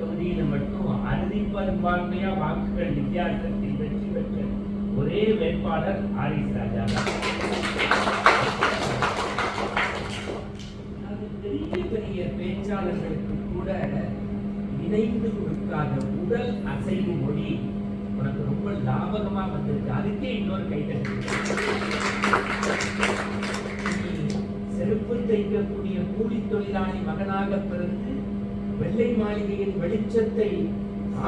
தொகுதியில மட்டும் அறுதி பெரும்பான்மையா வாக்குகள் வித்தியாசத்தில் வெற்றி பெற்ற ஒரே வேட்பாளர் ஆரிஸ் ராஜா தான். பெரிய பெரிய பேச்சாளர்களுக்கு கூட இணைந்து கொடுக்காத உடல் அசைவு மொழி உனக்கு ரொம்ப லாபகமா வந்திருக்கு. அதுக்கே இன்னொரு கைத்தட்டு. செருப்பு தைக்கக்கூடிய கூலி தொழிலாளி மகனாக பிறந்து வெள்ளை மாளிகையின் வெளிச்சத்தை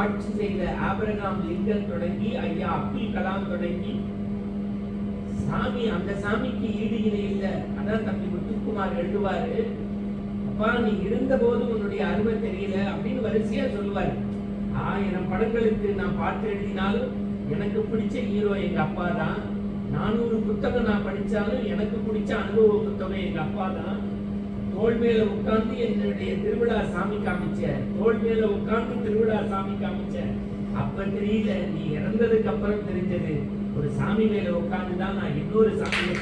ஆட்சி செய்த ஆபிரகாம் லிங்கன் தொடங்கி ஐயா அப்துல் கலாம் தொடங்கி சாமி, அந்த சாமிக்கு ஈடு இணை இல்லை. அதான் தம்பி முத்துக்குமார் எழுதுவாரு, அப்பா நீ இருந்த போது உன்னுடைய அருமை தெரியல அப்படின்னு வரிசையா சொல்லுவாரு. 1000 படங்களுக்கு நான் பாட்டு எழுதினாலும் எனக்கு பிடிச்ச ஹீரோ எங்க அப்பா தான். 400 புத்தகம் நான் படிச்சாலும் எனக்கு பிடிச்ச அனுபவ புத்தகம் எங்க அப்பா தான். தோல் மேல உட்கார்ந்து என்னுடைய திருவிழா சாமி காமிச்ச, தோல் மேல உட்கார்ந்து திருவிழா சாமி காமிச்ச. அப்ப தெரியல, நீ இறந்ததுக்கு அப்புறம் தெரிஞ்சது ஒரு சாமி மேல உட்கார்ந்து தான் நான் இன்னொரு சாமியை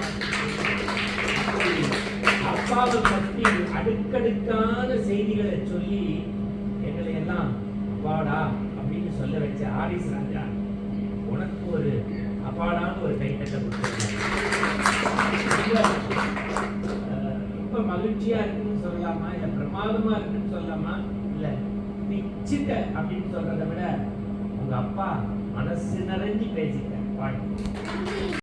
அப்பாவை பற்றி அடுக்கடுக்கான செய்திகளை சொல்லி எங்களை எல்லாம் அப்பாடா அப்படின்னு சொல்ல வச்ச ஆரிஸ் ராஜா, உனக்கு ஒரு அப்பாடான ஒரு கைத்தட்ட ரொம்ப மகிழ்ச்சியா இருக்குன்னு சொல்லலாமா, இல்ல பிரமாதமா இருக்குன்னு சொல்லலாமா, இல்ல பிச்சுட்ட அப்படின்னு சொல்றதை விட உங்க அப்பா மனசு நிறைஞ்சு பேசிட்டேன் பாட்டு.